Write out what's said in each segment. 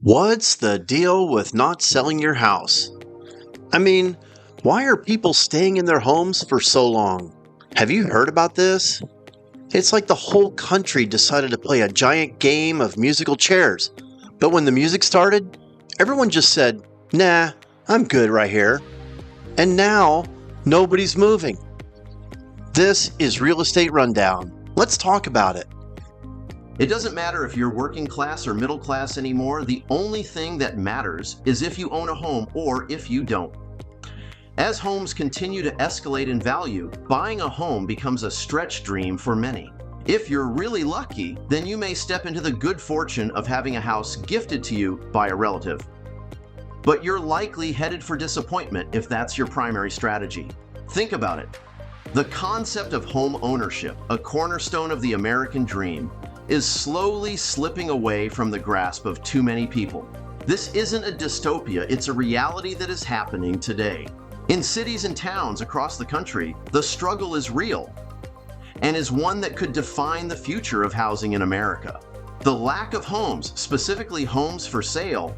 What's the deal with not selling your house? I mean, why are people staying in their homes for so long? Have you heard about this? It's like the whole country decided to play a giant game of musical chairs. But when the music started, everyone just said, nah, I'm good right here. And now, nobody's moving. This is Real Estate Rundown. Let's talk about it. It doesn't matter if you're working class or middle class anymore. The only thing that matters is if you own a home or if you don't. As homes continue to escalate in value, buying a home becomes a stretch dream for many. If you're really lucky, then you may step into the good fortune of having a house gifted to you by a relative. But you're likely headed for disappointment if that's your primary strategy. Think about it. The concept of home ownership, a cornerstone of the American dream, is slowly slipping away from the grasp of too many people. This isn't a dystopia, it's a reality that is happening today. In cities and towns across the country, the struggle is real and is one that could define the future of housing in America. The lack of homes, specifically homes for sale,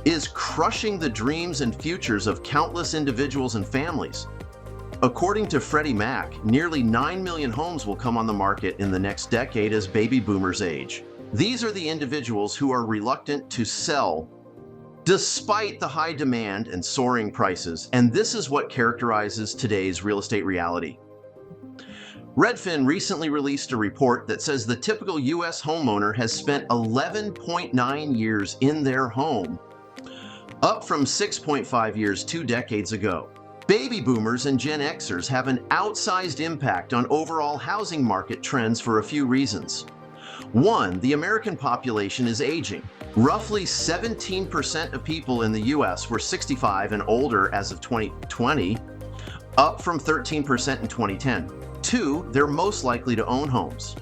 is crushing the dreams and futures of countless individuals and families. According to Freddie Mac, nearly 9 million homes will come on the market in the next decade as baby boomers age. These are the individuals who are reluctant to sell despite the high demand and soaring prices, and this is what characterizes today's real estate reality. Redfin recently released a report that says the typical U.S. homeowner has spent 11.9 years in their home, up from 6.5 years 2 decades ago. Baby boomers and Gen Xers have an outsized impact on overall housing market trends for a few reasons. One, the American population is aging. Roughly 17% of people in the US were 65 and older as of 2020, up from 13% in 2010. Two, they're most likely to own homes.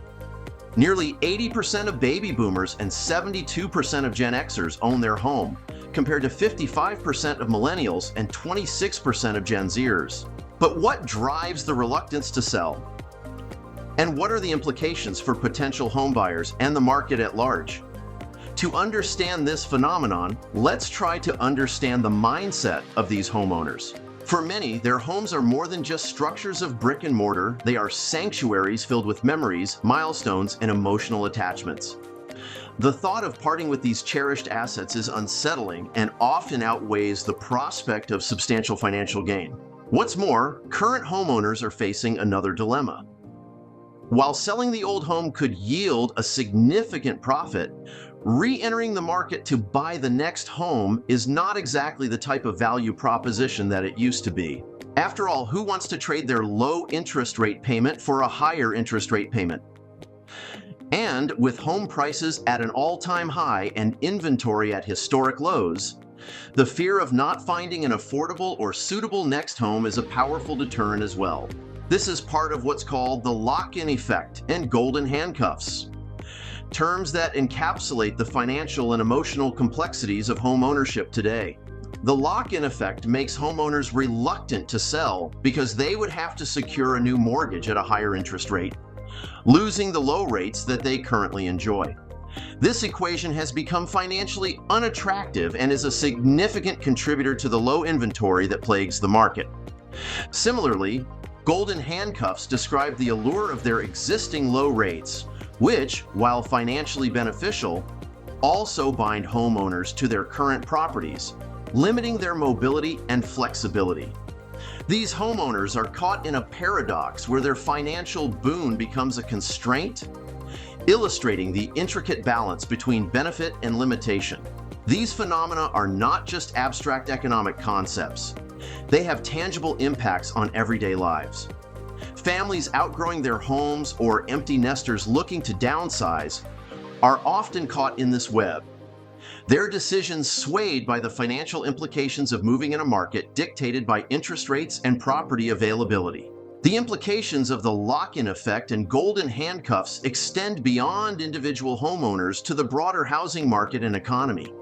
Nearly 80% of baby boomers and 72% of Gen Xers own their home, compared to 55% of millennials and 26% of Gen Zers. But what drives the reluctance to sell? And what are the implications for potential homebuyers and the market at large? To understand this phenomenon, let's try to understand the mindset of these homeowners. For many, their homes are more than just structures of brick and mortar. They are sanctuaries filled with memories, milestones, and emotional attachments. The thought of parting with these cherished assets is unsettling and often outweighs the prospect of substantial financial gain. What's more, current homeowners are facing another dilemma. While selling the old home could yield a significant profit, re-entering the market to buy the next home is not exactly the type of value proposition that it used to be. After all, who wants to trade their low interest rate payment for a higher interest rate payment? And with home prices at an all-time high and inventory at historic lows, the fear of not finding an affordable or suitable next home is a powerful deterrent as well. This is part of what's called the lock-in effect and golden handcuffs, terms that encapsulate the financial and emotional complexities of home ownership today. The lock-in effect makes homeowners reluctant to sell because they would have to secure a new mortgage at a higher interest rate, losing the low rates that they currently enjoy. This equation has become financially unattractive and is a significant contributor to the low inventory that plagues the market. Similarly, golden handcuffs describe the allure of their existing low rates, which, while financially beneficial, also bind homeowners to their current properties, limiting their mobility and flexibility. These homeowners are caught in a paradox where their financial boon becomes a constraint, illustrating the intricate balance between benefit and limitation. These phenomena are not just abstract economic concepts. They have tangible impacts on everyday lives. Families outgrowing their homes or empty nesters looking to downsize are often caught in this web, their decisions swayed by the financial implications of moving in a market dictated by interest rates and property availability. The implications of the lock-in effect and golden handcuffs extend beyond individual homeowners to the broader housing market and economy.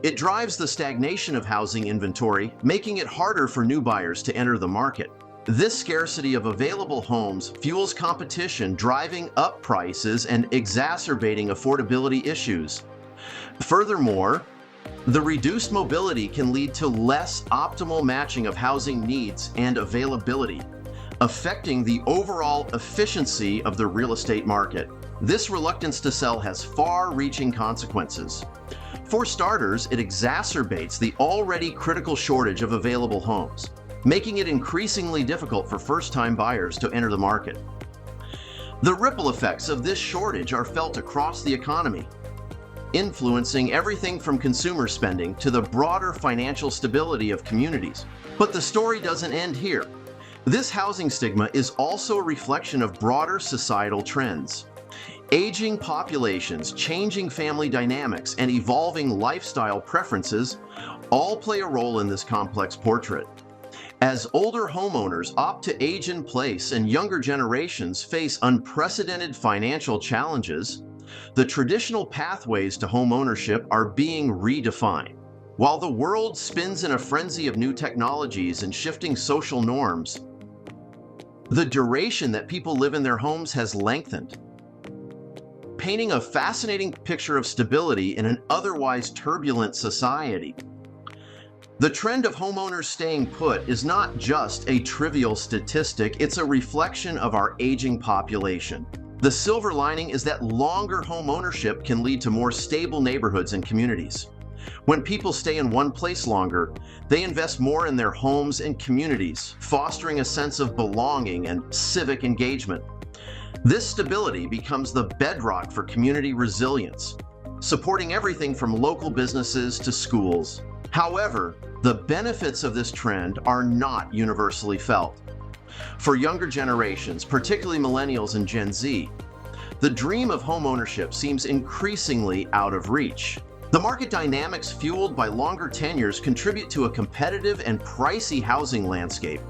It drives the stagnation of housing inventory, making it harder for new buyers to enter the market. This scarcity of available homes fuels competition, driving up prices and exacerbating affordability issues. Furthermore, The reduced mobility can lead to less optimal matching of housing needs and availability, affecting the overall efficiency of the real estate market. This reluctance to sell has far-reaching consequences. For starters, it exacerbates the already critical shortage of available homes, making it increasingly difficult for first-time buyers to enter the market. The ripple effects of this shortage are felt across the economy, influencing everything from consumer spending to the broader financial stability of communities. But the story doesn't end here. This housing stigma is also a reflection of broader societal trends. Aging populations, changing family dynamics, and evolving lifestyle preferences all play a role in this complex portrait. As older homeowners opt to age in place and younger generations face unprecedented financial challenges, the traditional pathways to homeownership are being redefined. While the world spins in a frenzy of new technologies and shifting social norms, the duration that people live in their homes has lengthened, painting a fascinating picture of stability in an otherwise turbulent society. The trend of homeowners staying put is not just a trivial statistic, it's a reflection of our aging population. The silver lining is that longer home ownership can lead to more stable neighborhoods and communities. When people stay in one place longer, they invest more in their homes and communities, fostering a sense of belonging and civic engagement. This stability becomes the bedrock for community resilience, supporting everything from local businesses to schools. However, the benefits of this trend are not universally felt. For younger generations, particularly millennials and Gen Z, the dream of homeownership seems increasingly out of reach. The market dynamics fueled by longer tenures contribute to a competitive and pricey housing landscape,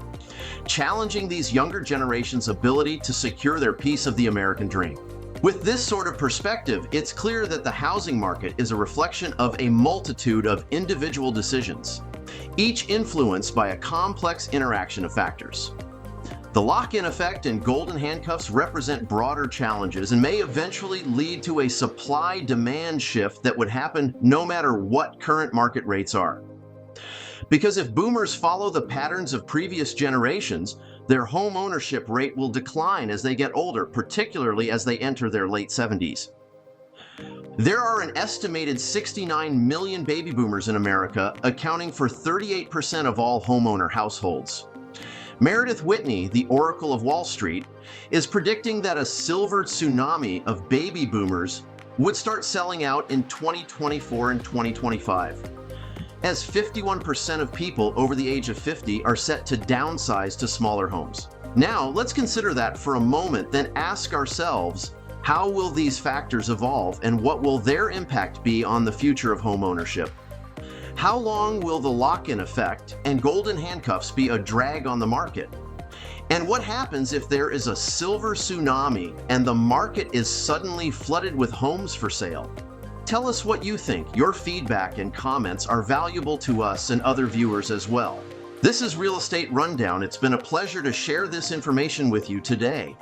challenging these younger generations' ability to secure their piece of the American dream. With this sort of perspective, it's clear that the housing market is a reflection of a multitude of individual decisions, each influenced by a complex interaction of factors. The lock-in effect and golden handcuffs represent broader challenges and may eventually lead to a supply-demand shift that would happen no matter what current market rates are. Because if boomers follow the patterns of previous generations, their home ownership rate will decline as they get older, particularly as they enter their late 70s. There are an estimated 69 million baby boomers in America, accounting for 38% of all homeowner households. Meredith Whitney, the Oracle of Wall Street, is predicting that a silver tsunami of baby boomers would start selling out in 2024 and 2025, as 51% of people over the age of 50 are set to downsize to smaller homes. Now, let's consider that for a moment, then ask ourselves, how will these factors evolve and what will their impact be on the future of home ownership? How long will the lock-in effect and golden handcuffs be a drag on the market? And what happens if there is a silver tsunami and the market is suddenly flooded with homes for sale? Tell us what you think. Your feedback and comments are valuable to us and other viewers as well. This is Real Estate Rundown. It's been a pleasure to share this information with you today.